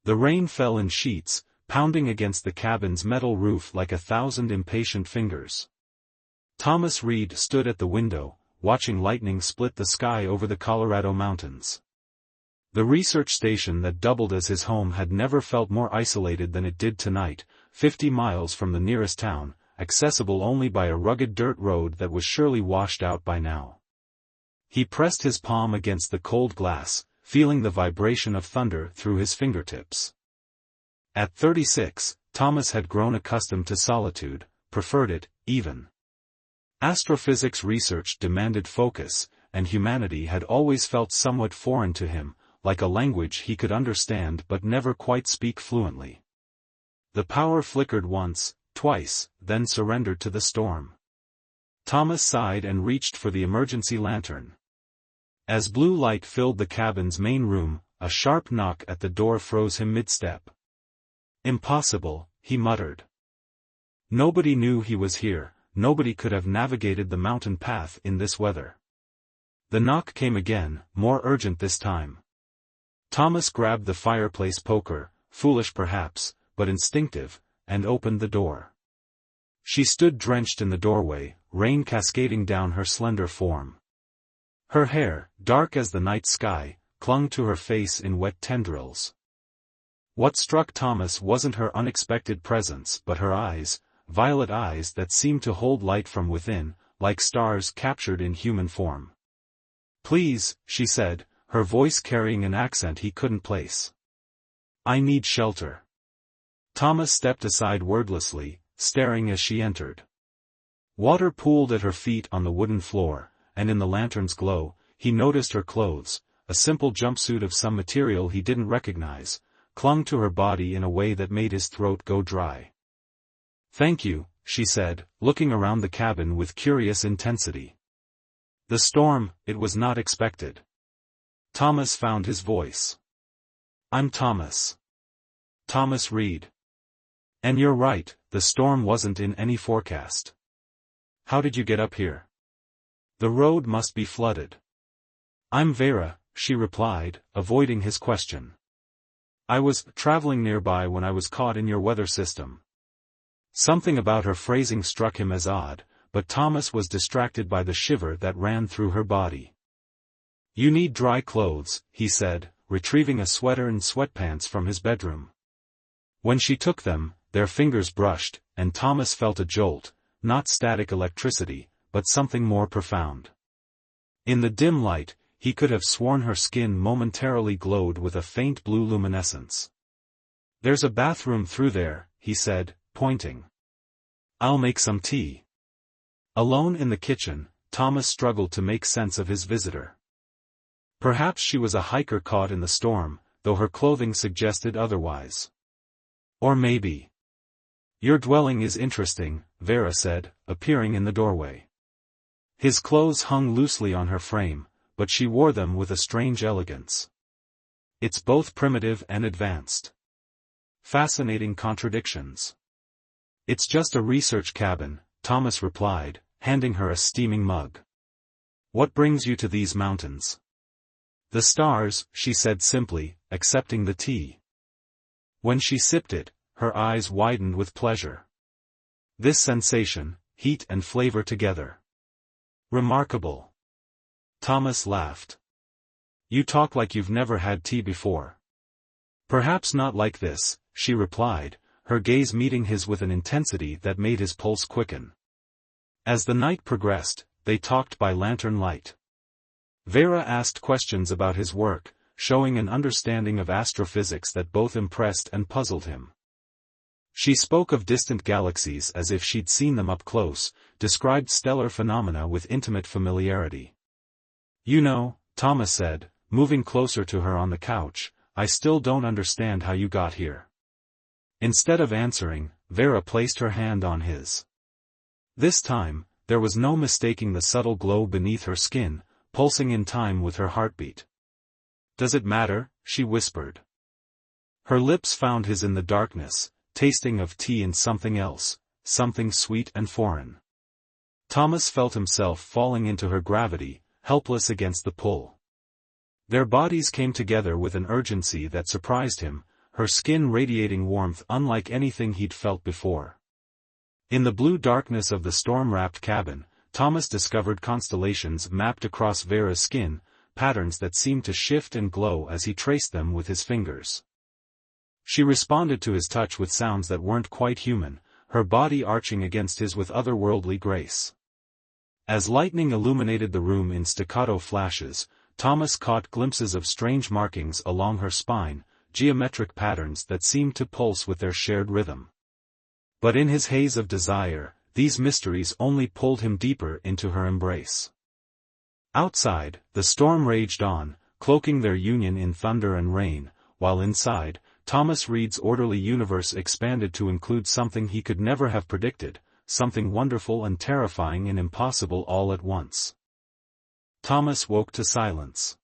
The rain fell in sheets, pounding against the cabin's metal roof like 1,000 impatient fingers. Thomas Reed stood at the window, watching lightning split the sky over the Colorado mountains. The research station that doubled as his home had never felt more isolated than it did tonight, 50 miles from the nearest town, accessible only by a rugged dirt road that was surely washed out by now. He pressed his palm against the cold glass, feeling the vibration of thunder through his fingertips. At 36, Thomas had grown accustomed to solitude, preferred it, even. Astrophysics research demanded focus, and humanity had always felt somewhat foreign to him, like a language he could understand but never quite speak fluently. The power flickered once, twice, then surrendered to the storm. Thomas sighed and reached for the emergency lantern. As blue light filled the cabin's main room, a sharp knock at the door froze him mid-step. "Impossible," he muttered. Nobody knew he was here, nobody could have navigated the mountain path in this weather. The knock came again, more urgent this time. Thomas grabbed the fireplace poker, foolish perhaps, but instinctive, and opened the door. She stood drenched in the doorway, rain cascading down her slender form. Her hair, dark as the night sky, clung to her face in wet tendrils. What struck Thomas wasn't her unexpected presence but her eyes, violet eyes that seemed to hold light from within, like stars captured in human form. "Please," she said, her voice carrying an accent he couldn't place. "I need shelter." Thomas stepped aside wordlessly, staring as she entered. Water pooled at her feet on the wooden floor, and in the lantern's glow, he noticed her clothes, a simple jumpsuit of some material he didn't recognize, clung to her body in a way that made his throat go dry. "Thank you," she said, looking around the cabin with curious intensity. "The storm, it was not expected." Thomas found his voice. "I'm Thomas. Thomas Reed. And you're right, the storm wasn't in any forecast. How did you get up here? The road must be flooded." "I'm Vera," she replied, avoiding his question. "I was traveling nearby when I was caught in your weather system." Something about her phrasing struck him as odd, but Thomas was distracted by the shiver that ran through her body. "You need dry clothes," he said, retrieving a sweater and sweatpants from his bedroom. When she took them, their fingers brushed, and Thomas felt a jolt, not static electricity, but something more profound. In the dim light, he could have sworn her skin momentarily glowed with a faint blue luminescence. "There's a bathroom through there," he said, pointing. "I'll make some tea." Alone in the kitchen, Thomas struggled to make sense of his visitor. Perhaps she was a hiker caught in the storm, though her clothing suggested otherwise. Or maybe. "Your dwelling is interesting," Vera said, appearing in the doorway. His clothes hung loosely on her frame, but she wore them with a strange elegance. "It's both primitive and advanced." Fascinating contradictions. "It's just a research cabin," Thomas replied, handing her a steaming mug. "What brings you to these mountains?" "The stars," she said simply, accepting the tea. When she sipped it, her eyes widened with pleasure. This sensation, heat and flavor together. Remarkable. Thomas laughed. "You talk like you've never had tea before." "Perhaps not like this," she replied, her gaze meeting his with an intensity that made his pulse quicken. As the night progressed, they talked by lantern light. Vera asked questions about his work, showing an understanding of astrophysics that both impressed and puzzled him. She spoke of distant galaxies as if she'd seen them up close, described stellar phenomena with intimate familiarity. "You know," Thomas said, moving closer to her on the couch, "I still don't understand how you got here." Instead of answering, Vera placed her hand on his. This time, there was no mistaking the subtle glow beneath her skin, pulsing in time with her heartbeat. "Does it matter?" she whispered. Her lips found his in the darkness, tasting of tea and something else, something sweet and foreign. Thomas felt himself falling into her gravity, helpless against the pull. Their bodies came together with an urgency that surprised him, her skin radiating warmth unlike anything he'd felt before. In the blue darkness of the storm-wrapped cabin, Thomas discovered constellations mapped across Vera's skin, patterns that seemed to shift and glow as he traced them with his fingers. She responded to his touch with sounds that weren't quite human, her body arching against his with otherworldly grace. As lightning illuminated the room in staccato flashes, Thomas caught glimpses of strange markings along her spine, geometric patterns that seemed to pulse with their shared rhythm. But in his haze of desire, these mysteries only pulled him deeper into her embrace. Outside, the storm raged on, cloaking their union in thunder and rain, while inside, Thomas Reed's orderly universe expanded to include something he could never have predicted, something wonderful and terrifying and impossible all at once. Thomas woke to silence.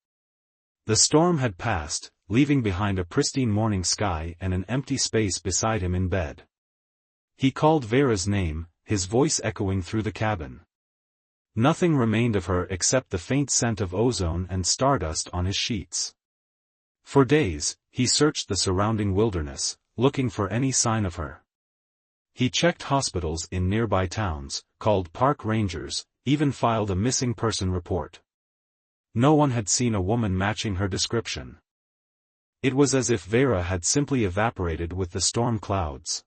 The storm had passed, leaving behind a pristine morning sky and an empty space beside him in bed. He called Vera's name, his voice echoing through the cabin. Nothing remained of her except the faint scent of ozone and stardust on his sheets. For days, he searched the surrounding wilderness, looking for any sign of her. He checked hospitals in nearby towns, called park rangers, even filed a missing person report. No one had seen a woman matching her description. It was as if Vera had simply evaporated with the storm clouds.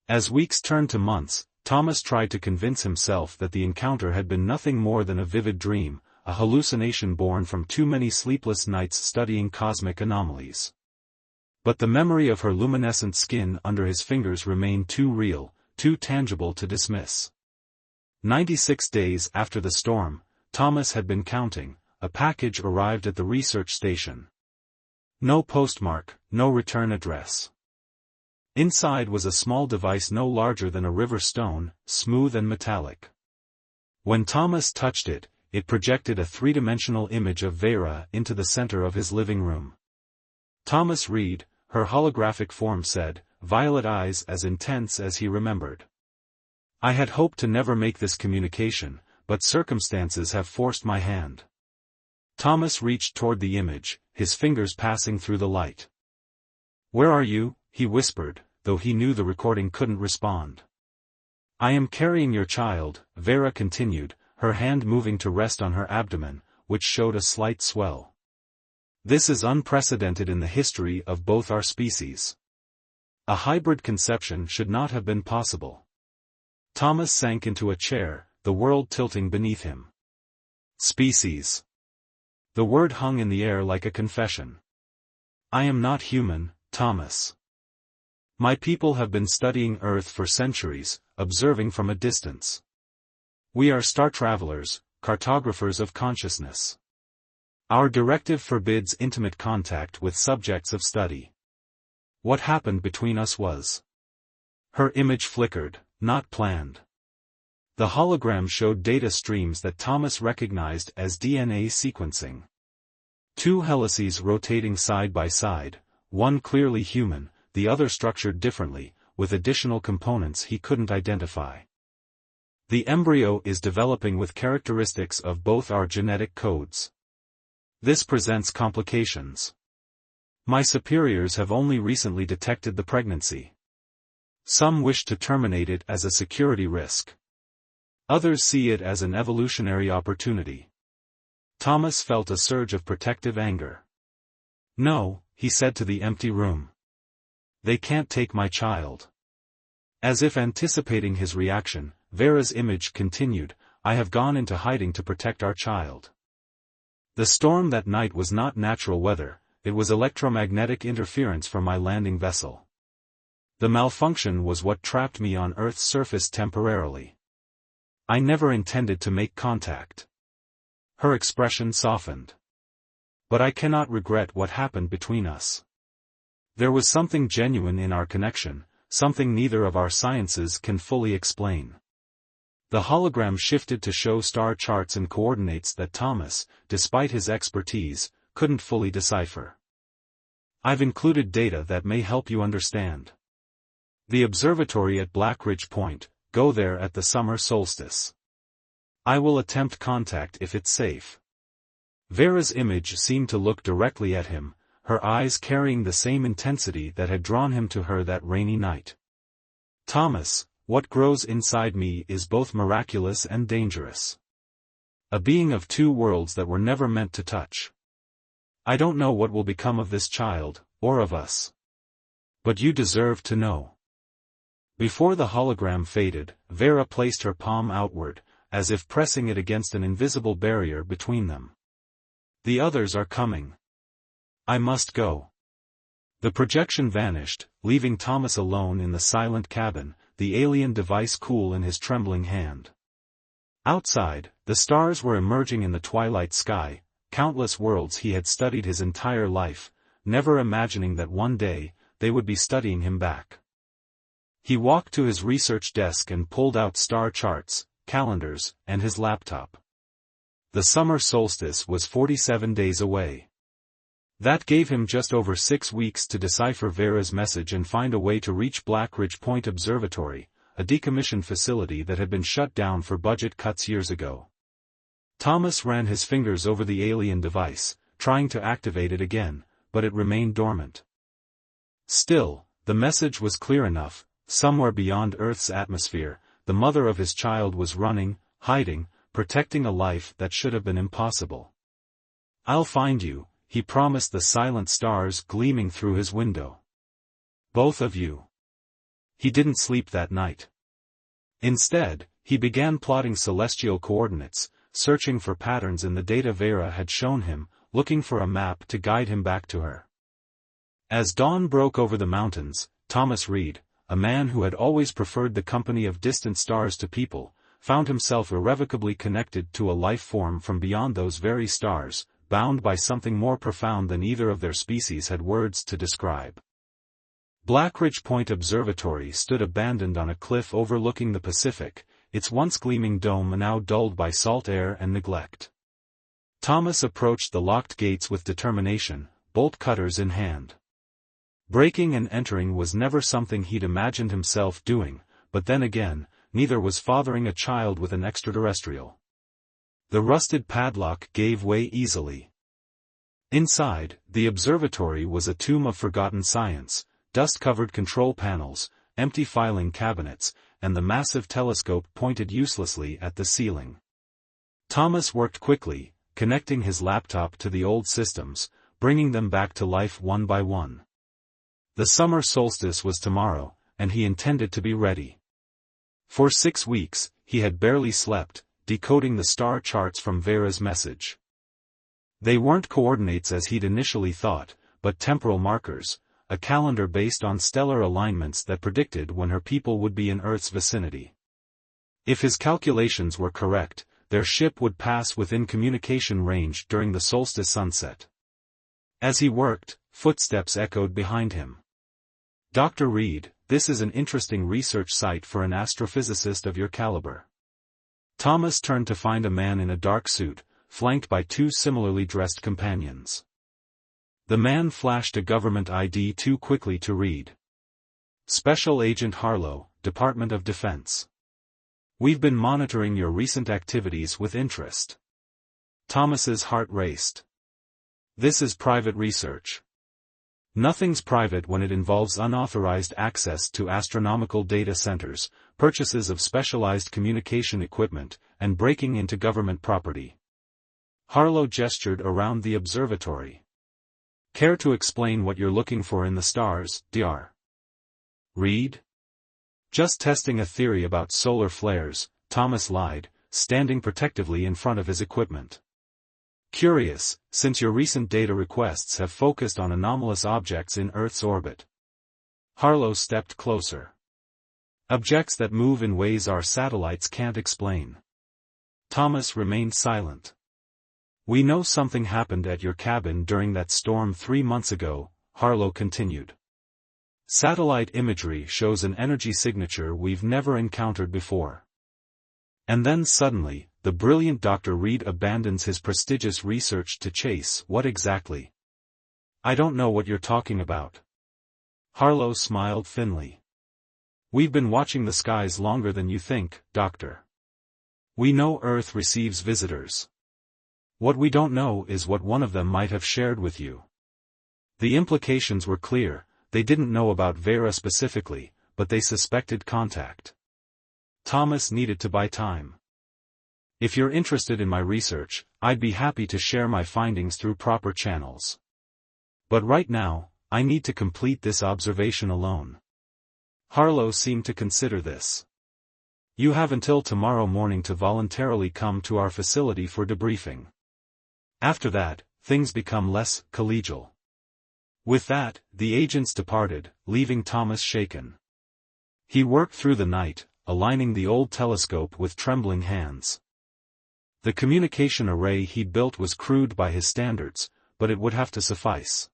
As weeks turned to months, Thomas tried to convince himself that the encounter had been nothing more than a vivid dream, a hallucination born from too many sleepless nights studying cosmic anomalies. But the memory of her luminescent skin under his fingers remained too real, too tangible to dismiss. 96 days after the storm, Thomas had been counting, a package arrived at the research station. No postmark, no return address. Inside was a small device no larger than a river stone, smooth and metallic. When Thomas touched it, it projected a three-dimensional image of Vera into the center of his living room. Thomas Reed, her holographic form said, violet eyes as intense as he remembered. I had hoped to never make this communication, but circumstances have forced my hand. Thomas reached toward the image, his fingers passing through the light. Where are you? He whispered, though he knew the recording couldn't respond. I am carrying your child, Vera continued, her hand moving to rest on her abdomen, which showed a slight swell. This is unprecedented in the history of both our species. A hybrid conception should not have been possible. Thomas sank into a chair, the world tilting beneath him. Species. The word hung in the air like a confession. I am not human, Thomas. My people have been studying Earth for centuries, observing from a distance. We are star travelers, cartographers of consciousness. Our directive forbids intimate contact with subjects of study. What happened between us was. Her image flickered, not planned. The hologram showed data streams that Thomas recognized as DNA sequencing. Two helices rotating side by side, one clearly human, the other structured differently, with additional components he couldn't identify. The embryo is developing with characteristics of both our genetic codes. This presents complications. My superiors have only recently detected the pregnancy. Some wish to terminate it as a security risk. Others see it as an evolutionary opportunity. Thomas felt a surge of protective anger. No, he said to the empty room. They can't take my child. As if anticipating his reaction, Vera's image continued, I have gone into hiding to protect our child. The storm that night was not natural weather, it was electromagnetic interference from my landing vessel. The malfunction was what trapped me on Earth's surface temporarily. I never intended to make contact. Her expression softened. But I cannot regret what happened between us. There was something genuine in our connection, something neither of our sciences can fully explain. The hologram shifted to show star charts and coordinates that Thomas, despite his expertise, couldn't fully decipher. I've included data that may help you understand. The observatory at Black Ridge Point, go there at the summer solstice. I will attempt contact if it's safe. Vera's image seemed to look directly at him, her eyes carrying the same intensity that had drawn him to her that rainy night. "Thomas, what grows inside me is both miraculous and dangerous. A being of two worlds that were never meant to touch. I don't know what will become of this child, or of us. But you deserve to know." Before the hologram faded, Vera placed her palm outward, as if pressing it against an invisible barrier between them. "The others are coming. I must go." The projection vanished, leaving Thomas alone in the silent cabin, the alien device cool in his trembling hand. Outside, the stars were emerging in the twilight sky, countless worlds he had studied his entire life, never imagining that one day, they would be studying him back. He walked to his research desk and pulled out star charts, calendars, and his laptop. The summer solstice was 47 days away. That gave him just over 6 weeks to decipher Vera's message and find a way to reach Blackridge Point Observatory, a decommissioned facility that had been shut down for budget cuts years ago. Thomas ran his fingers over the alien device, trying to activate it again, but it remained dormant. Still, the message was clear enough: somewhere beyond Earth's atmosphere, the mother of his child was running, hiding, protecting a life that should have been impossible. "I'll find you," he promised the silent stars gleaming through his window. "Both of you." He didn't sleep that night. Instead, he began plotting celestial coordinates, searching for patterns in the data Vera had shown him, looking for a map to guide him back to her. As dawn broke over the mountains, Thomas Reed, a man who had always preferred the company of distant stars to people, found himself irrevocably connected to a life form from beyond those very stars, bound by something more profound than either of their species had words to describe. Blackridge Point Observatory stood abandoned on a cliff overlooking the Pacific, its once gleaming dome now dulled by salt air and neglect. Thomas approached the locked gates with determination, bolt cutters in hand. Breaking and entering was never something he'd imagined himself doing, but then again, neither was fathering a child with an extraterrestrial. The rusted padlock gave way easily. Inside, the observatory was a tomb of forgotten science, dust-covered control panels, empty filing cabinets, and the massive telescope pointed uselessly at the ceiling. Thomas worked quickly, connecting his laptop to the old systems, bringing them back to life one by one. The summer solstice was tomorrow, and he intended to be ready. For 6 weeks, he had barely slept, decoding the star charts from Vera's message. They weren't coordinates as he'd initially thought, but temporal markers, a calendar based on stellar alignments that predicted when her people would be in Earth's vicinity. If his calculations were correct, their ship would pass within communication range during the solstice sunset. As he worked, footsteps echoed behind him. "Dr. Reed, this is an interesting research site for an astrophysicist of your caliber." Thomas turned to find a man in a dark suit, flanked by 2 similarly dressed companions. The man flashed a government ID too quickly to read. "Special Agent Harlow, Department of Defense. We've been monitoring your recent activities with interest." Thomas's heart raced. "This is private research." "Nothing's private when it involves unauthorized access to astronomical data centers, purchases of specialized communication equipment, and breaking into government property." Harlow gestured around the observatory. "Care to explain what you're looking for in the stars, Dr. Reed?" "Just testing a theory about solar flares," Thomas lied, standing protectively in front of his equipment. "Curious, since your recent data requests have focused on anomalous objects in Earth's orbit." Harlow stepped closer. "Objects that move in ways our satellites can't explain." Thomas remained silent. "We know something happened at your cabin during that storm 3 months ago," Harlow continued. "Satellite imagery shows an energy signature we've never encountered before." And then suddenly, the brilliant Dr. Reed abandons his prestigious research to chase what exactly? "I don't know what you're talking about." Harlow smiled thinly. "We've been watching the skies longer than you think, Doctor. We know Earth receives visitors. What we don't know is what one of them might have shared with you." The implications were clear. They didn't know about Vera specifically, but they suspected contact. Thomas needed to buy time. If you're interested in my research, I'd be happy to share my findings through proper channels. But right now, I need to complete this observation alone. Harlow seemed to consider this. You have until tomorrow morning to voluntarily come to our facility for debriefing. After that, things become less collegial. With that, the agents departed, leaving Thomas shaken. He worked through the night, aligning the old telescope with trembling hands. The communication array he'd built was crude by his standards, but it would have to suffice.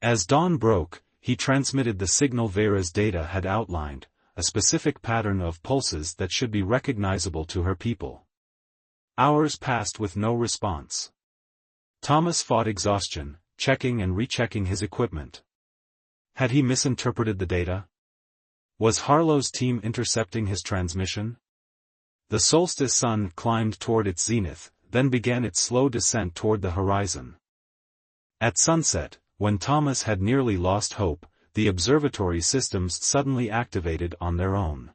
As dawn broke, he transmitted the signal Vera's data had outlined, a specific pattern of pulses that should be recognizable to her people. Hours passed with no response. Thomas fought exhaustion, checking and rechecking his equipment. Had he misinterpreted the data? Was Harlow's team intercepting his transmission? The solstice sun climbed toward its zenith, then began its slow descent toward the horizon. At sunset, when Thomas had nearly lost hope, the observatory systems suddenly activated on their own.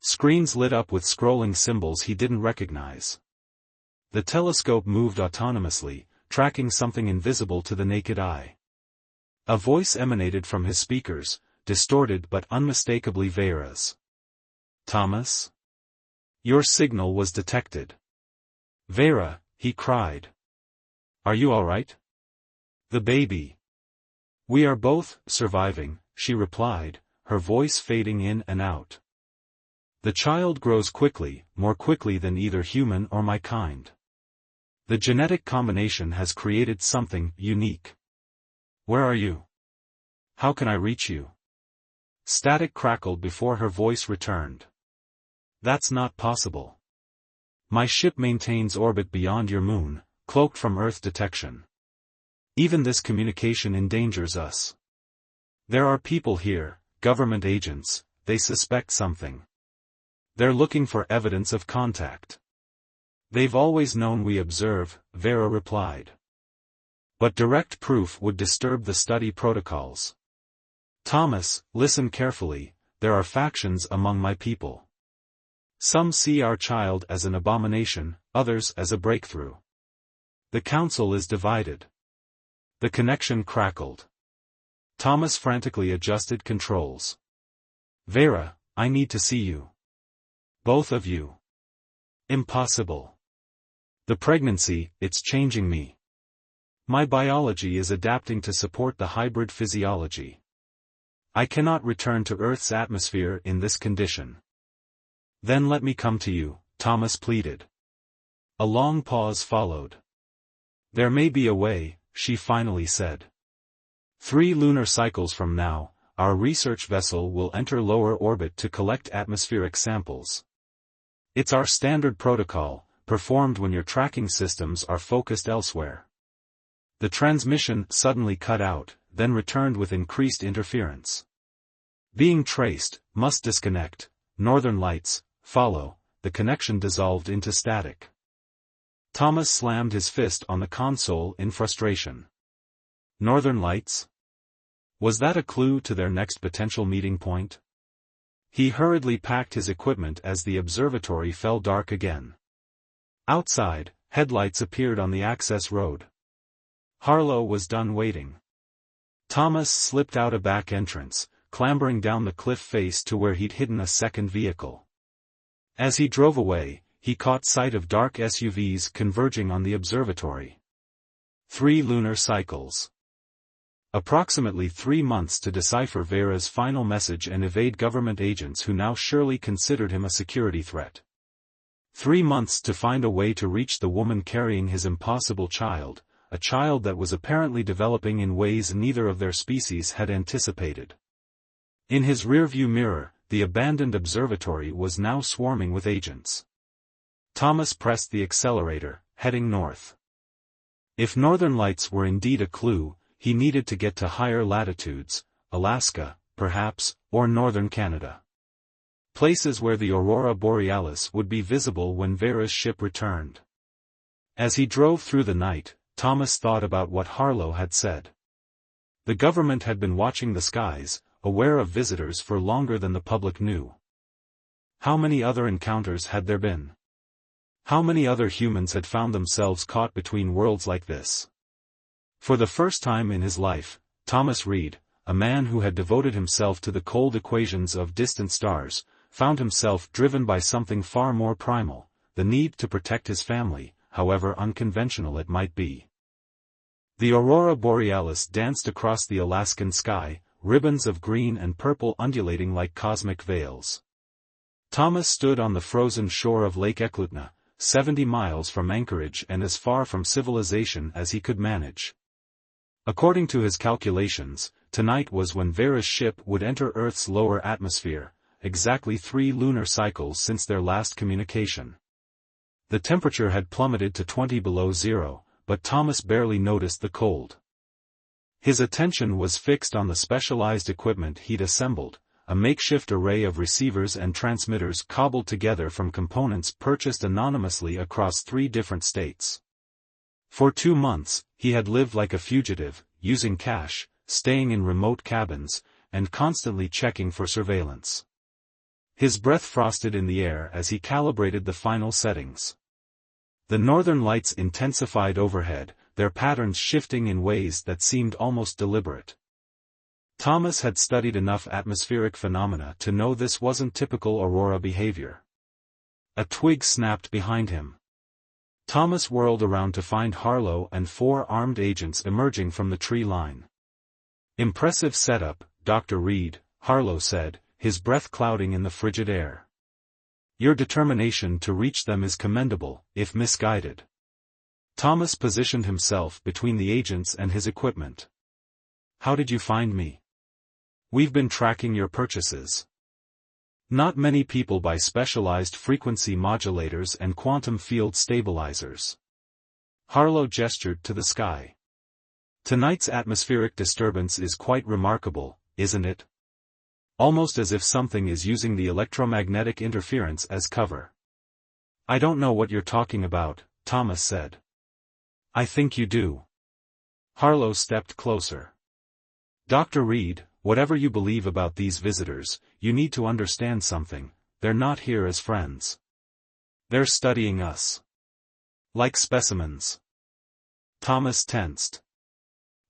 Screens lit up with scrolling symbols he didn't recognize. The telescope moved autonomously, tracking something invisible to the naked eye. A voice emanated from his speakers, distorted but unmistakably Vera's. "Thomas? Your signal was detected." "Vera," he cried. "Are you all right?" "The baby." "We are both surviving," she replied, her voice fading in and out. "The child grows quickly, more quickly than either human or my kind. The genetic combination has created something unique. Where are you? How can I reach you?" Static crackled before her voice returned. "That's not possible. My ship maintains orbit beyond your moon, cloaked from Earth detection. Even this communication endangers us. There are people here, government agents, they suspect something. They're looking for evidence of contact." "They've always known we observe," Vera replied. "But direct proof would disturb the study protocols. Thomas, listen carefully, there are factions among my people. Some see our child as an abomination, others as a breakthrough. The council is divided." The connection crackled. Thomas frantically adjusted controls. "Vera, I need to see you. Both of you." "Impossible. The pregnancy, it's changing me. My biology is adapting to support the hybrid physiology. I cannot return to Earth's atmosphere in this condition." "Then let me come to you," Thomas pleaded. A long pause followed. "There may be a way," she finally said. 3 lunar cycles from now, our research vessel will enter lower orbit to collect atmospheric samples. It's our standard protocol, performed when your tracking systems are focused elsewhere." The transmission suddenly cut out, then returned with increased interference. "Being traced, must disconnect, northern lights, follow." The connection dissolved into static. Thomas slammed his fist on the console in frustration. Northern lights? Was that a clue to their next potential meeting point? He hurriedly packed his equipment as the observatory fell dark again. Outside, headlights appeared on the access road. Harlow was done waiting. Thomas slipped out a back entrance, clambering down the cliff face to where he'd hidden a second vehicle. As he drove away, he caught sight of dark SUVs converging on the observatory. 3 lunar cycles. Approximately 3 months to decipher Vera's final message and evade government agents who now surely considered him a security threat. 3 months to find a way to reach the woman carrying his impossible child, a child that was apparently developing in ways neither of their species had anticipated. In his rearview mirror, the abandoned observatory was now swarming with agents. Thomas pressed the accelerator, heading north. If northern lights were indeed a clue, he needed to get to higher latitudes, Alaska, perhaps, or northern Canada. Places where the aurora borealis would be visible when Vera's ship returned. As he drove through the night, Thomas thought about what Harlow had said. The government had been watching the skies, aware of visitors for longer than the public knew. How many other encounters had there been? How many other humans had found themselves caught between worlds like this? For the first time in his life, Thomas Reed, a man who had devoted himself to the cold equations of distant stars, found himself driven by something far more primal, the need to protect his family, however unconventional it might be. The aurora borealis danced across the Alaskan sky, ribbons of green and purple undulating like cosmic veils. Thomas stood on the frozen shore of Lake Eklutna, 70 miles from Anchorage and as far from civilization as he could manage. According to his calculations, tonight was when Vera's ship would enter Earth's lower atmosphere, exactly 3 lunar cycles since their last communication. The temperature had plummeted to 20 below zero, but Thomas barely noticed the cold. His attention was fixed on the specialized equipment he'd assembled, a makeshift array of receivers and transmitters cobbled together from components purchased anonymously across 3 different states. For 2 months, he had lived like a fugitive, using cash, staying in remote cabins, and constantly checking for surveillance. His breath frosted in the air as he calibrated the final settings. The northern lights intensified overhead, their patterns shifting in ways that seemed almost deliberate. Thomas had studied enough atmospheric phenomena to know this wasn't typical aurora behavior. A twig snapped behind him. Thomas whirled around to find Harlow and 4 armed agents emerging from the tree line. "Impressive setup, Dr. Reed," Harlow said, his breath clouding in the frigid air. "Your determination to reach them is commendable, if misguided." Thomas positioned himself between the agents and his equipment. "How did you find me?" "We've been tracking your purchases. Not many people buy specialized frequency modulators and quantum field stabilizers." Harlow gestured to the sky. "Tonight's atmospheric disturbance is quite remarkable, isn't it? Almost as if something is using the electromagnetic interference as cover." "I don't know what you're talking about," Thomas said. "I think you do." Harlow stepped closer. "Dr. Reed, whatever you believe about these visitors, you need to understand something. They're not here as friends. They're studying us. Like specimens." Thomas tensed.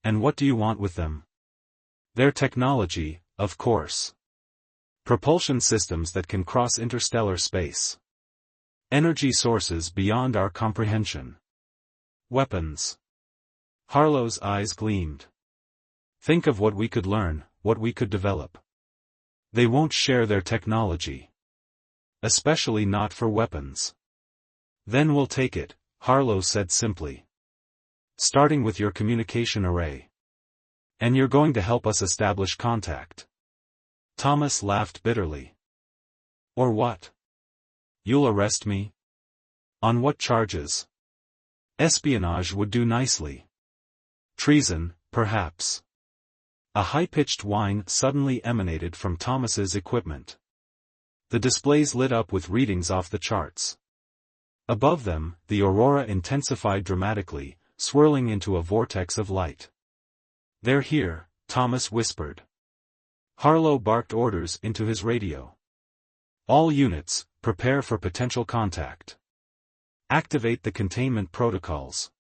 "And what do you want with them?" "Their technology, of course. Propulsion systems that can cross interstellar space. Energy sources beyond our comprehension. Weapons." Harlow's eyes gleamed. "Think of what we could learn, what we could develop. They won't share their technology. Especially not for weapons." "Then we'll take it," Harlow said simply. "Starting with your communication array. And you're going to help us establish contact." Thomas laughed bitterly. "Or what? You'll arrest me? On what charges?" "Espionage would do nicely. Treason, perhaps." A high-pitched whine suddenly emanated from Thomas's equipment. The displays lit up with readings off the charts. Above them, the aurora intensified dramatically, swirling into a vortex of light. "They're here," Thomas whispered. Harlow barked orders into his radio. "All units, prepare for potential contact. Activate the containment protocols."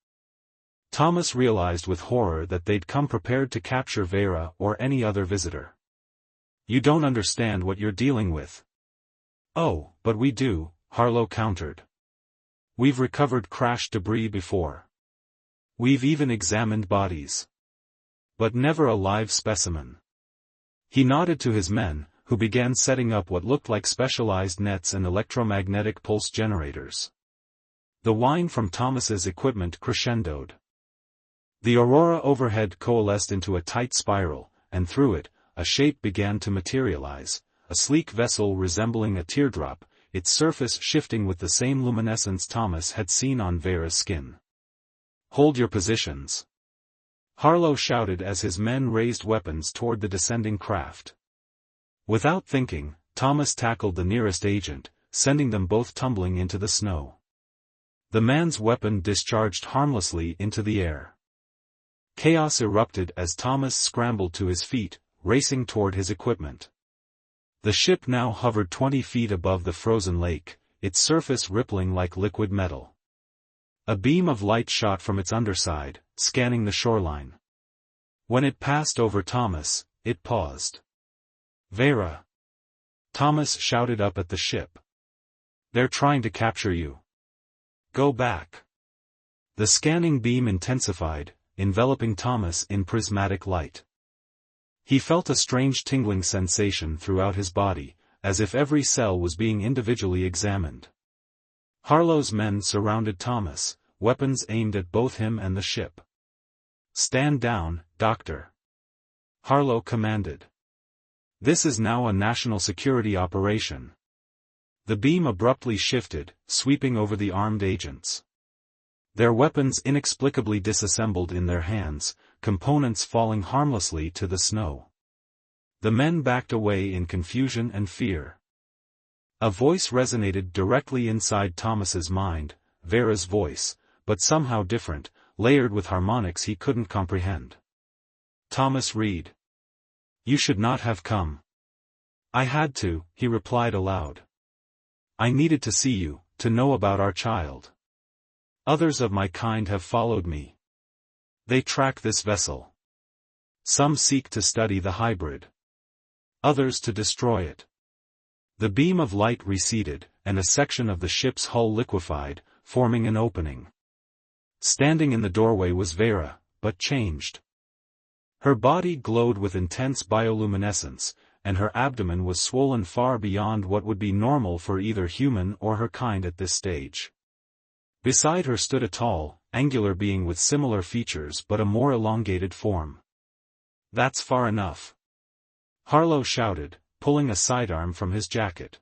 Thomas realized with horror that they'd come prepared to capture Vera or any other visitor. "You don't understand what you're dealing with." "Oh, but we do," Harlow countered. "We've recovered crash debris before. We've even examined bodies. But never a live specimen." He nodded to his men, who began setting up what looked like specialized nets and electromagnetic pulse generators. The whine from Thomas's equipment crescendoed. The aurora overhead coalesced into a tight spiral, and through it, a shape began to materialize, a sleek vessel resembling a teardrop, its surface shifting with the same luminescence Thomas had seen on Vera's skin. "Hold your positions," Harlow shouted as his men raised weapons toward the descending craft. Without thinking, Thomas tackled the nearest agent, sending them both tumbling into the snow. The man's weapon discharged harmlessly into the air. Chaos erupted as Thomas scrambled to his feet, racing toward his equipment. The ship now hovered 20 feet above the frozen lake, its surface rippling like liquid metal. A beam of light shot from its underside, scanning the shoreline. When it passed over Thomas, it paused. "Vera!" Thomas shouted up at the ship. "They're trying to capture you. Go back." The scanning beam intensified, enveloping Thomas in prismatic light. He felt a strange tingling sensation throughout his body, as if every cell was being individually examined. Harlow's men surrounded Thomas, weapons aimed at both him and the ship. "Stand down, Doctor," Harlow commanded. "This is now a national security operation." The beam abruptly shifted, sweeping over the armed agents. Their weapons inexplicably disassembled in their hands, components falling harmlessly to the snow. The men backed away in confusion and fear. A voice resonated directly inside Thomas's mind, Vera's voice, but somehow different, layered with harmonics he couldn't comprehend. "Thomas Reed. You should not have come." "I had to," he replied aloud. "I needed to see you, to know about our child. Others of my kind have followed me. They track this vessel. Some seek to study the hybrid. Others to destroy it." The beam of light receded, and a section of the ship's hull liquefied, forming an opening. Standing in the doorway was Vera, but changed. Her body glowed with intense bioluminescence, and her abdomen was swollen far beyond what would be normal for either human or her kind at this stage. Beside her stood a tall, angular being with similar features but a more elongated form. "That's far enough," Harlow shouted, pulling a sidearm from his jacket.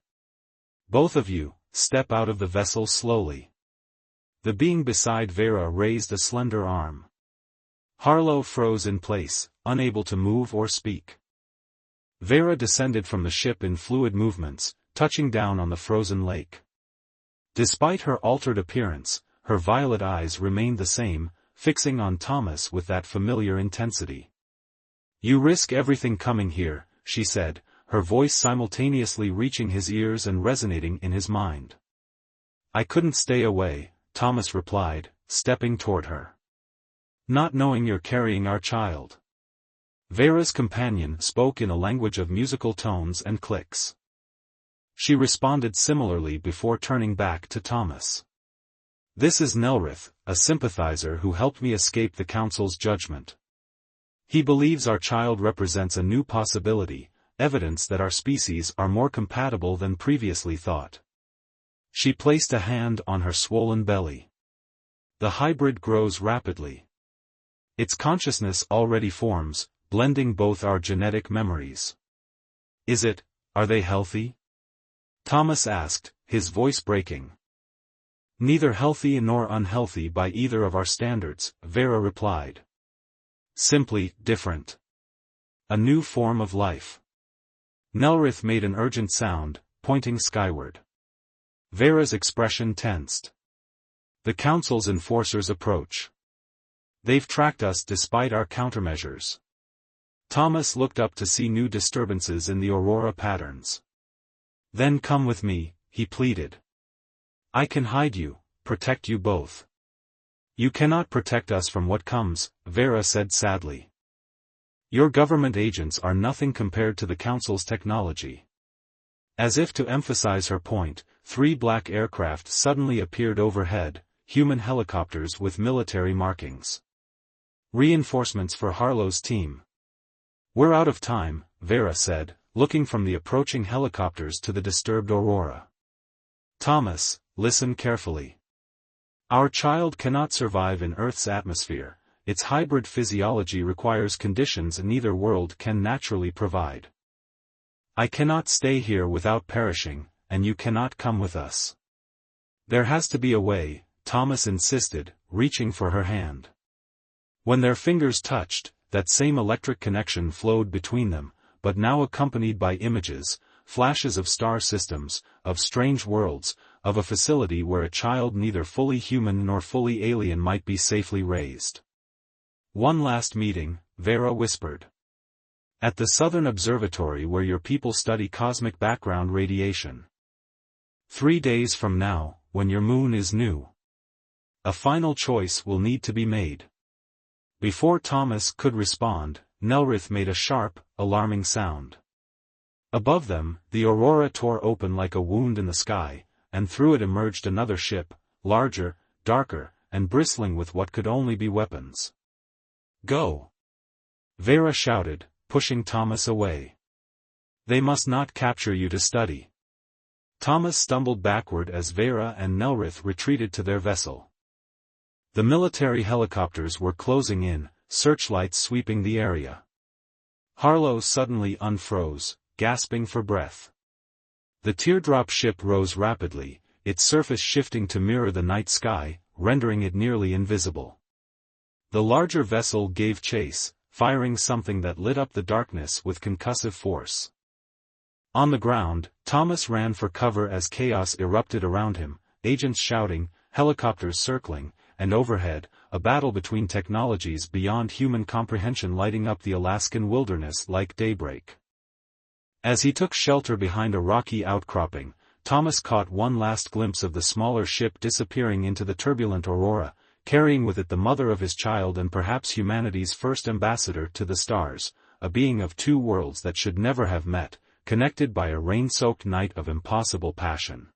"Both of you, step out of the vessel slowly." The being beside Vera raised a slender arm. Harlow froze in place, unable to move or speak. Vera descended from the ship in fluid movements, touching down on the frozen lake. Despite her altered appearance, her violet eyes remained the same, fixing on Thomas with that familiar intensity. "You risk everything coming here," she said, her voice simultaneously reaching his ears and resonating in his mind. "I couldn't stay away," Thomas replied, stepping toward her. "Not knowing you're carrying our child." Vera's companion spoke in a language of musical tones and clicks. She responded similarly before turning back to Thomas. "This is Nelrith, a sympathizer who helped me escape the Council's judgment. He believes our child represents a new possibility, evidence that our species are more compatible than previously thought." She placed a hand on her swollen belly. "The hybrid grows rapidly. Its consciousness already forms, blending both our genetic memories." Are they healthy?" Thomas asked, his voice breaking. "Neither healthy nor unhealthy by either of our standards," Vera replied. "Simply different. A new form of life." Nelrith made an urgent sound, pointing skyward. Vera's expression tensed. "The Council's enforcers approach. They've tracked us despite our countermeasures." Thomas looked up to see new disturbances in the aurora patterns. "Then come with me," he pleaded. "I can hide you, protect you both." "You cannot protect us from what comes," Vera said sadly. "Your government agents are nothing compared to the Council's technology." As if to emphasize her point, 3 black aircraft suddenly appeared overhead, human helicopters with military markings. "Reinforcements for Harlow's team." "We're out of time," Vera said, looking from the approaching helicopters to the disturbed aurora. "Thomas, listen carefully. Our child cannot survive in Earth's atmosphere. Its hybrid physiology requires conditions neither world can naturally provide. I cannot stay here without perishing, and you cannot come with us." "There has to be a way," Thomas insisted, reaching for her hand. When their fingers touched, that same electric connection flowed between them, but now accompanied by images, flashes of star systems, of strange worlds, of a facility where a child neither fully human nor fully alien might be safely raised. One last meeting, Vera whispered. At the Southern Observatory where your people study cosmic background radiation. 3 days from now, when your moon is new. A final choice will need to be made. Before Thomas could respond, Nelrith made a sharp, alarming sound. Above them, the aurora tore open like a wound in the sky, and through it emerged another ship, larger, darker, and bristling with what could only be weapons. Go! Vera shouted, pushing Thomas away. They must not capture you to study. Thomas stumbled backward as Vera and Nelrith retreated to their vessel. The military helicopters were closing in, searchlights sweeping the area. Harlow suddenly unfroze, gasping for breath. The teardrop ship rose rapidly, its surface shifting to mirror the night sky, rendering it nearly invisible. The larger vessel gave chase, firing something that lit up the darkness with concussive force. On the ground, Thomas ran for cover as chaos erupted around him, agents shouting, helicopters circling, and overhead, a battle between technologies beyond human comprehension lighting up the Alaskan wilderness like daybreak. As he took shelter behind a rocky outcropping, Thomas caught one last glimpse of the smaller ship disappearing into the turbulent aurora, carrying with it the mother of his child and perhaps humanity's first ambassador to the stars, a being of two worlds that should never have met, connected by a rain-soaked night of impossible passion.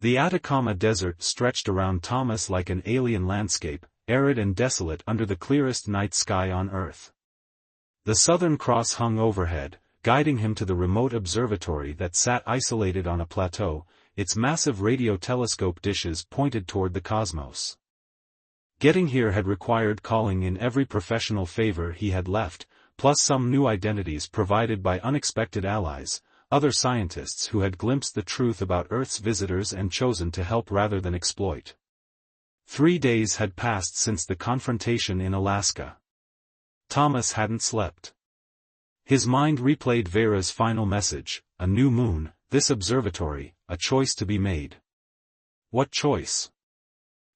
The Atacama Desert stretched around Thomas like an alien landscape, arid and desolate under the clearest night sky on Earth. The Southern Cross hung overhead, guiding him to the remote observatory that sat isolated on a plateau, its massive radio telescope dishes pointed toward the cosmos. Getting here had required calling in every professional favor he had left, plus some new identities provided by unexpected allies, other scientists who had glimpsed the truth about Earth's visitors and chosen to help rather than exploit. 3 days had passed since the confrontation in Alaska. Thomas hadn't slept. His mind replayed Vera's final message, a new moon, this observatory, a choice to be made. What choice?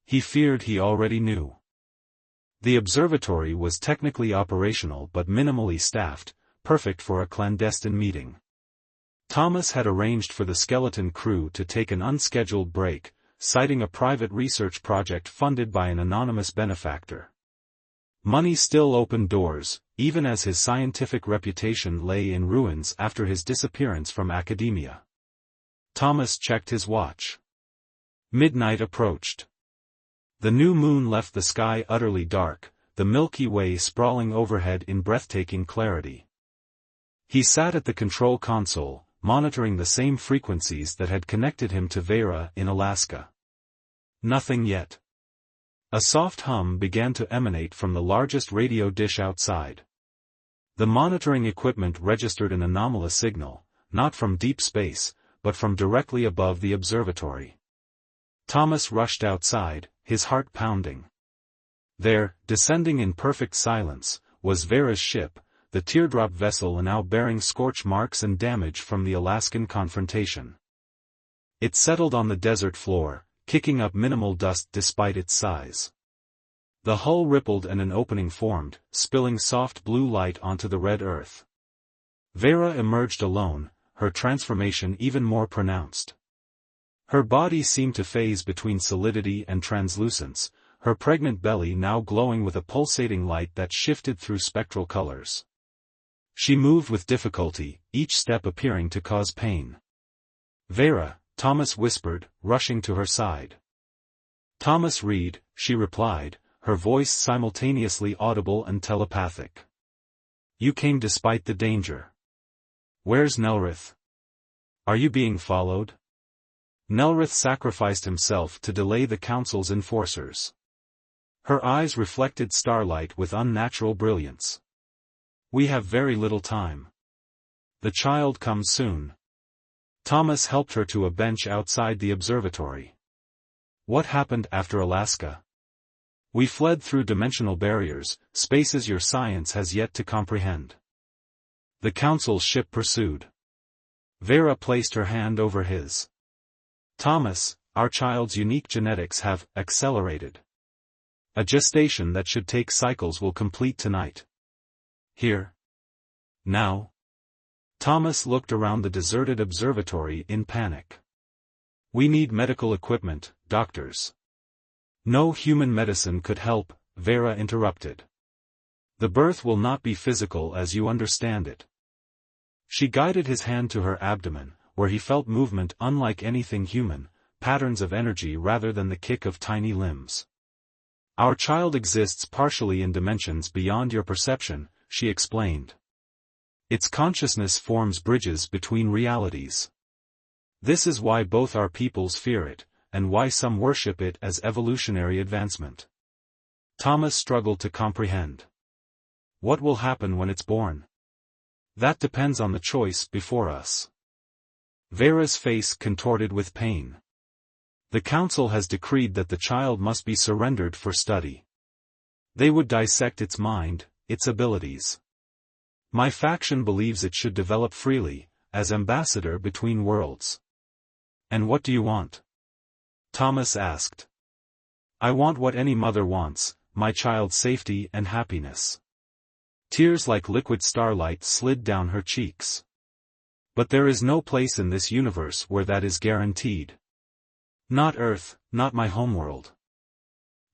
He feared he already knew. The observatory was technically operational but minimally staffed, perfect for a clandestine meeting. Thomas had arranged for the skeleton crew to take an unscheduled break, citing a private research project funded by an anonymous benefactor. Money still opened doors, even as his scientific reputation lay in ruins after his disappearance from academia. Thomas checked his watch. Midnight approached. The new moon left the sky utterly dark, the Milky Way sprawling overhead in breathtaking clarity. He sat at the control console, monitoring the same frequencies that had connected him to Vera in Alaska. Nothing yet. A soft hum began to emanate from the largest radio dish outside. The monitoring equipment registered an anomalous signal, not from deep space, but from directly above the observatory. Thomas rushed outside, his heart pounding. There, descending in perfect silence, was Vera's ship, the teardrop vessel now bearing scorch marks and damage from the Alaskan confrontation. It settled on the desert floor, kicking up minimal dust despite its size. The hull rippled and an opening formed, spilling soft blue light onto the red earth. Vera emerged alone, her transformation even more pronounced. Her body seemed to phase between solidity and translucence, her pregnant belly now glowing with a pulsating light that shifted through spectral colors. She moved with difficulty, each step appearing to cause pain. Vera, Thomas whispered, rushing to her side. Thomas Reed, she replied, her voice simultaneously audible and telepathic. You came despite the danger. Where's Nelrith? Are you being followed? Nelrith sacrificed himself to delay the Council's enforcers. Her eyes reflected starlight with unnatural brilliance. We have very little time. The child comes soon. Thomas helped her to a bench outside the observatory. What happened after Alaska? We fled through dimensional barriers, spaces your science has yet to comprehend. The Council's ship pursued. Vera placed her hand over his. Thomas, our child's unique genetics have accelerated. A gestation that should take cycles will complete tonight. Here. Now. Thomas looked around the deserted observatory in panic. We need medical equipment, doctors. No human medicine could help, Vera interrupted. The birth will not be physical as you understand it. She guided his hand to her abdomen, where he felt movement unlike anything human, patterns of energy rather than the kick of tiny limbs. Our child exists partially in dimensions beyond your perception, she explained. Its consciousness forms bridges between realities. This is why both our peoples fear it, and why some worship it as evolutionary advancement. Thomas struggled to comprehend. What will happen when it's born? That depends on the choice before us. Vera's face contorted with pain. The council has decreed that the child must be surrendered for study. They would dissect its mind, its abilities. My faction believes it should develop freely, as ambassador between worlds. And what do you want? Thomas asked. I want what any mother wants, my child's safety and happiness. Tears like liquid starlight slid down her cheeks. But there is no place in this universe where that is guaranteed. Not Earth, not my homeworld.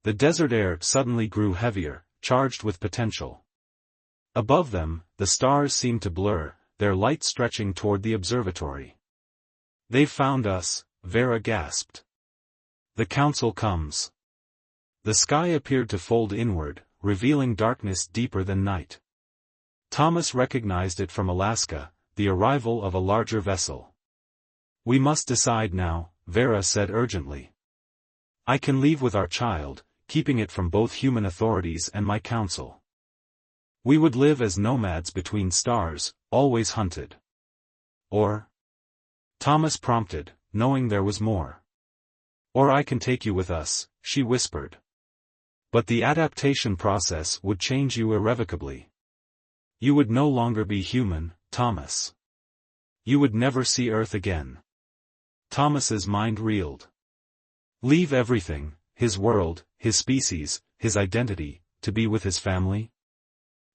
The desert air suddenly grew heavier, charged with potential. Above them, the stars seemed to blur, their light stretching toward the observatory. They've found us, Vera gasped. The council comes. The sky appeared to fold inward, revealing darkness deeper than night. Thomas recognized it from Alaska, the arrival of a larger vessel. We must decide now, Vera said urgently. I can leave with our child, keeping it from both human authorities and my council. We would live as nomads between stars, always hunted. Or? Thomas prompted, knowing there was more. Or I can take you with us, she whispered. But the adaptation process would change you irrevocably. You would no longer be human, Thomas. You would never see Earth again. Thomas's mind reeled. Leave everything, his world, his species, his identity, to be with his family?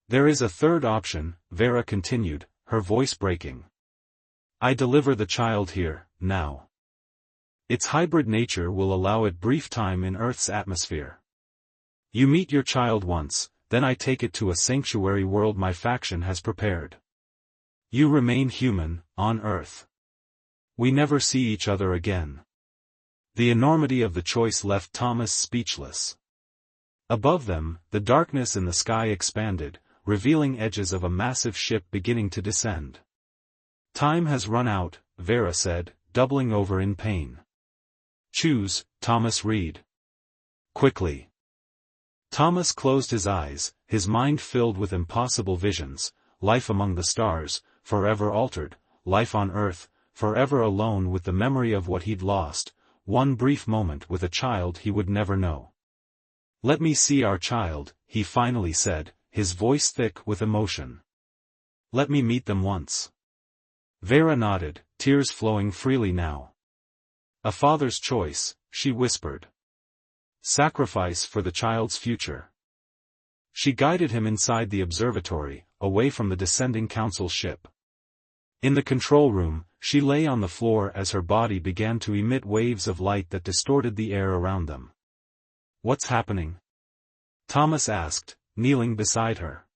There is a third option, Vera continued, her voice breaking. I deliver the child here, now. Its hybrid nature will allow it brief time in Earth's atmosphere. You meet your child once, then I take it to a sanctuary world my faction has prepared. You remain human, on Earth. We never see each other again. The enormity of the choice left Thomas speechless. Above them, the darkness in the sky expanded, revealing edges of a massive ship beginning to descend. Time has run out, Vera said, doubling over in pain. Choose, Thomas Reed. Quickly. Thomas closed his eyes, his mind filled with impossible visions, life among the stars, forever altered, life on Earth, forever alone with the memory of what he'd lost, one brief moment with a child he would never know. Let me see our child, he finally said, his voice thick with emotion. Let me meet them once. Vera nodded, tears flowing freely now. A father's choice, she whispered. Sacrifice for the child's future. She guided him inside the observatory, away from the descending council ship. In the control room, she lay on the floor as her body began to emit waves of light that distorted the air around them. What's happening? Thomas asked, kneeling beside her.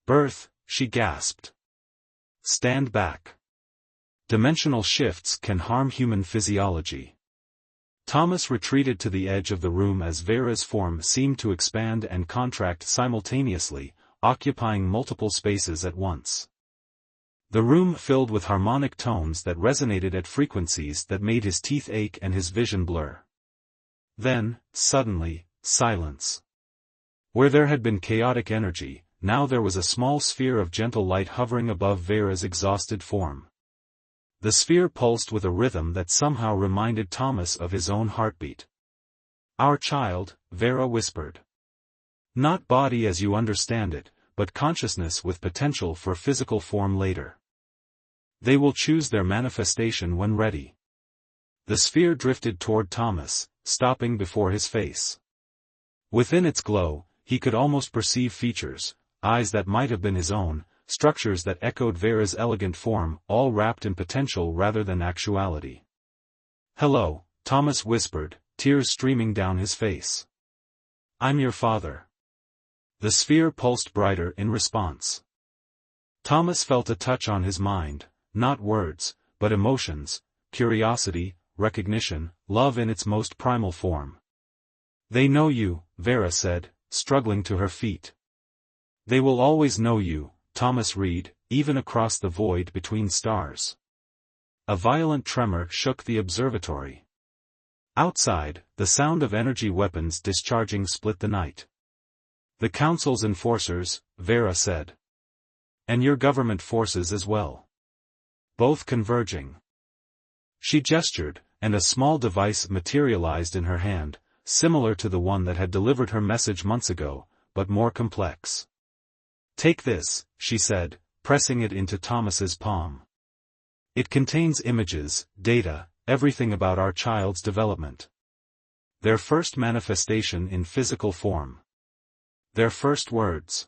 Birth, she gasped. Stand back. Dimensional shifts can harm human physiology. Thomas retreated to the edge of the room as Vera's form seemed to expand and contract simultaneously, occupying multiple spaces at once. The room filled with harmonic tones that resonated at frequencies that made his teeth ache and his vision blur. Then, suddenly, silence. Where there had been chaotic energy, now there was a small sphere of gentle light hovering above Vera's exhausted form. The sphere pulsed with a rhythm that somehow reminded Thomas of his own heartbeat. Our child, Vera whispered. Not body as you understand it, but consciousness with potential for physical form later. They will choose their manifestation when ready. The sphere drifted toward Thomas, stopping before his face. Within its glow, he could almost perceive features, eyes that might have been his own, structures that echoed Vera's elegant form, all wrapped in potential rather than actuality. "Hello," Thomas whispered, tears streaming down his face. "I'm your father." The sphere pulsed brighter in response. Thomas felt a touch on his mind, not words, but emotions, curiosity, recognition, love in its most primal form. "They know you," Vera said, struggling to her feet. "They will always know you," Thomas read, "even across the void between stars." A violent tremor shook the observatory. Outside, the sound of energy weapons discharging split the night. "The Council's enforcers," Vera said. "And your government forces as well. Both converging." She gestured, and a small device materialized in her hand, similar to the one that had delivered her message months ago, but more complex. "Take this," she said, pressing it into Thomas's palm. "It contains images, data, everything about our child's development. Their first manifestation in physical form. Their first words.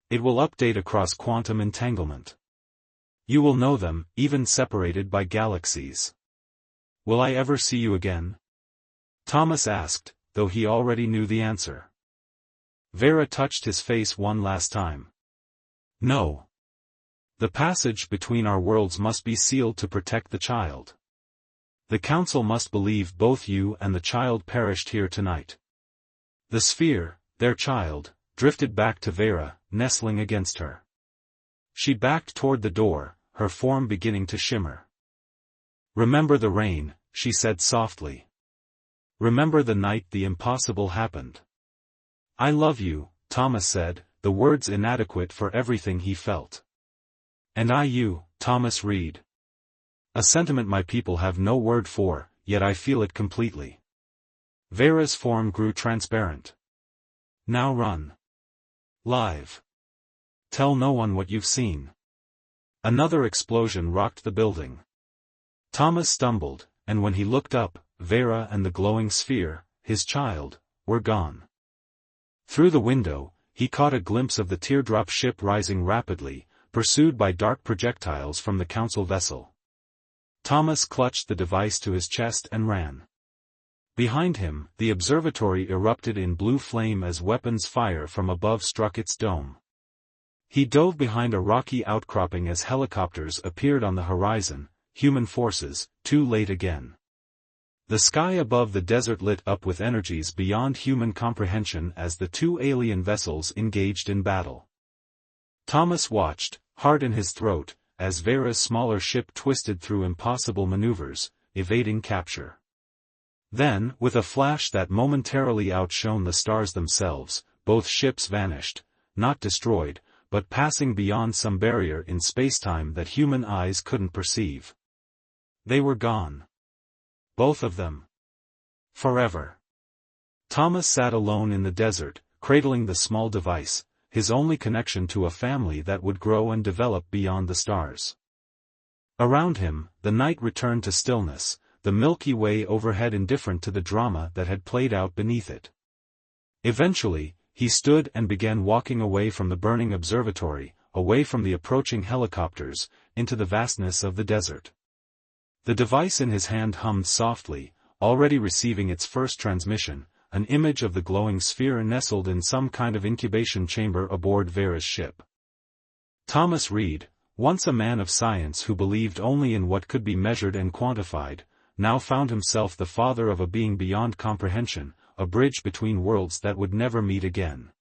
It will update across quantum entanglement. You will know them, even separated by galaxies." "Will I ever see you again?" Thomas asked, though he already knew the answer. Vera touched his face one last time. "No. The passage between our worlds must be sealed to protect the child. The Council must believe both you and the child perished here tonight." The sphere, their child, drifted back to Vera, nestling against her. She backed toward the door, her form beginning to shimmer. "Remember the rain," she said softly. "Remember the night the impossible happened." "I love you," Thomas said, the words inadequate for everything he felt. "And I you," Thomas read. "A sentiment my people have no word for, yet I feel it completely." Vera's form grew transparent. "Now run. Live. Tell no one what you've seen." Another explosion rocked the building. Thomas stumbled, and when he looked up, Vera and the glowing sphere, his child, were gone. Through the window, he caught a glimpse of the teardrop ship rising rapidly, pursued by dark projectiles from the Council vessel. Thomas clutched the device to his chest and ran. Behind him, the observatory erupted in blue flame as weapons fire from above struck its dome. He dove behind a rocky outcropping as helicopters appeared on the horizon, human forces, too late again. The sky above the desert lit up with energies beyond human comprehension as the two alien vessels engaged in battle. Thomas watched, heart in his throat, as Vera's smaller ship twisted through impossible maneuvers, evading capture. Then, with a flash that momentarily outshone the stars themselves, both ships vanished, not destroyed, but passing beyond some barrier in spacetime that human eyes couldn't perceive. They were gone. Both of them. Forever. Thomas sat alone in the desert, cradling the small device, his only connection to a family that would grow and develop beyond the stars. Around him, the night returned to stillness, the Milky Way overhead indifferent to the drama that had played out beneath it. Eventually, he stood and began walking away from the burning observatory, away from the approaching helicopters, into the vastness of the desert. The device in his hand hummed softly, already receiving its first transmission, an image of the glowing sphere nestled in some kind of incubation chamber aboard Vera's ship. Thomas Reed, once a man of science who believed only in what could be measured and quantified, now found himself the father of a being beyond comprehension, a bridge between worlds that would never meet again.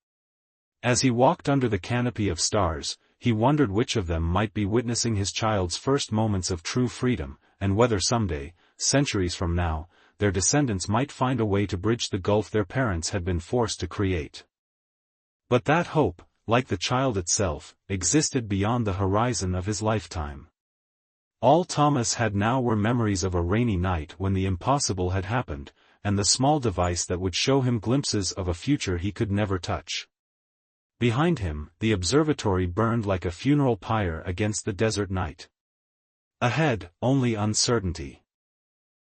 As he walked under the canopy of stars, he wondered which of them might be witnessing his child's first moments of true freedom, and whether someday, centuries from now, their descendants might find a way to bridge the gulf their parents had been forced to create. But that hope, like the child itself, existed beyond the horizon of his lifetime. All Thomas had now were memories of a rainy night when the impossible had happened, and the small device that would show him glimpses of a future he could never touch. Behind him, the observatory burned like a funeral pyre against the desert night. Ahead, only uncertainty.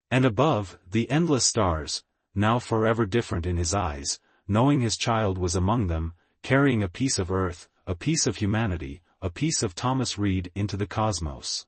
And above, the endless stars, now forever different in his eyes, knowing his child was among them, carrying a piece of Earth, a piece of humanity, a piece of Thomas Reed into the cosmos.